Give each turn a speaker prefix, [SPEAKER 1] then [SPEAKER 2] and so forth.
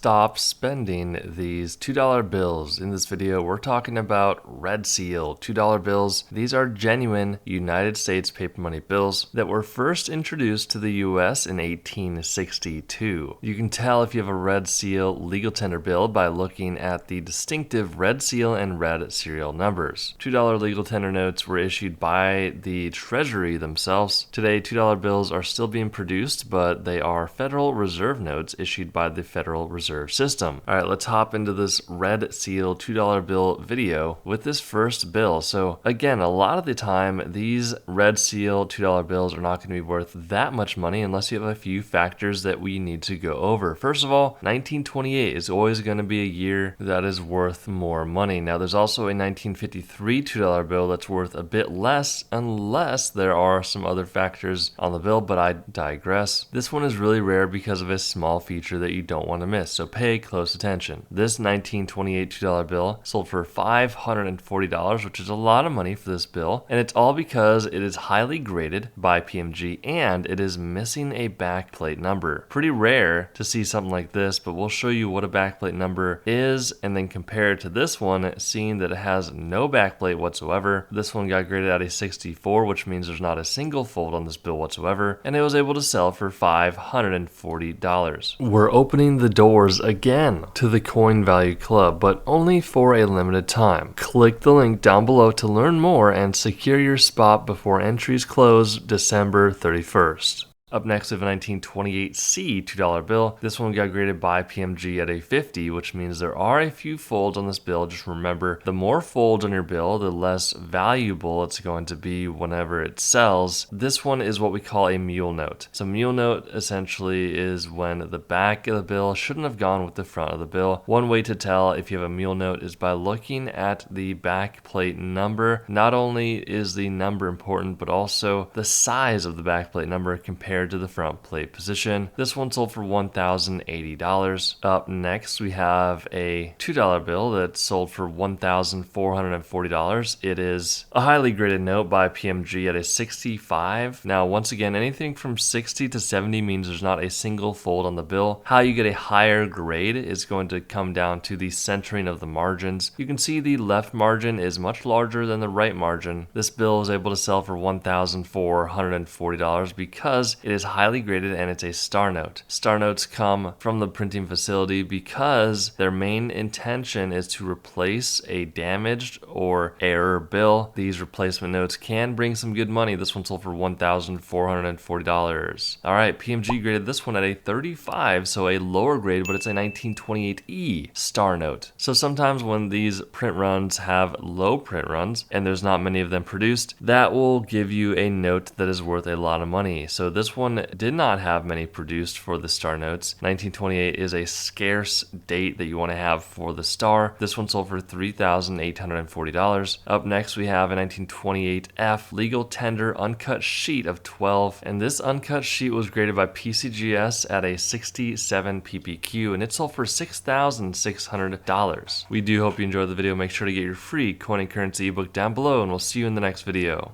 [SPEAKER 1] stop spending these $2 bills. In this video, we're talking about Red Seal $2 bills. These are genuine United States paper money bills that were first introduced to the US in 1862. You can tell if you have a Red Seal legal tender bill by looking at the distinctive red seal and red serial numbers. $2 legal tender notes were issued by the Treasury themselves. Today, $2 bills are still being produced, but they are Federal Reserve notes issued by the Federal Reserve System. All right, let's hop into this Red Seal $2 bill video with this first bill. So again, a lot of the time, these Red Seal $2 bills are not going to be worth that much money unless you have a few factors that we need to go over. First of all, 1928 is always going to be a year that is worth more money. Now, there's also a 1953 $2 bill that's worth a bit less unless there are some other factors on the bill, but I digress. This one is really rare because of a small feature that you don't want to miss, so pay close attention. This 1928 $2 bill sold for $540, which is a lot of money for this bill, and it's all because it is highly graded by PMG and it is missing a backplate number. Pretty rare to see something like this, but we'll show you what a backplate number is and then compare it to this one, seeing that it has no backplate whatsoever. This one got graded at a 64, which means there's not a single fold on this bill whatsoever, and it was able to sell for $540. We're opening the doors again to the Coin Value Club, but only for a limited time. Click the link down below to learn more and secure your spot before entries close December 31st. Up next, we have a 1928C $2 bill. This one got graded by PMG at a 50, which means there are a few folds on this bill. Just remember, the more folds on your bill, the less valuable it's going to be whenever it sells. This one is what we call a mule note. So mule note essentially is when the back of the bill shouldn't have gone with the front of the bill. One way to tell if you have a mule note is by looking at the back plate number. Not only is the number important, but also the size of the back plate number compared to the front plate position. This one sold for $1,080. Up next, we have a $2 bill that sold for $1,440. It is a highly graded note by PMG at a 65. Now, once again, anything from 60 to 70 means there's not a single fold on the bill. How you get a higher grade is going to come down to the centering of the margins. You can see the left margin is much larger than the right margin. This bill is able to sell for $1,440 because it is highly graded and it's a star note. Star notes come from the printing facility because their main intention is to replace a damaged or error bill. These replacement notes can bring some good money. This one sold for $1,440. All right, PMG graded this one at a 35, so a lower grade, but it's a 1928E star note. So sometimes when these print runs have low print runs and there's not many of them produced, that will give you a note that is worth a lot of money. So this one did not have many produced for the star notes. 1928 is a scarce date that you want to have for the star. This one sold for $3,840. Up next, we have a 1928F legal tender uncut sheet of 12, and this uncut sheet was graded by PCGS at a 67 PPQ, and it sold for $6,600. We do hope you enjoyed the video. Make sure to get your free coin and currency ebook down below, and we'll see you in the next video.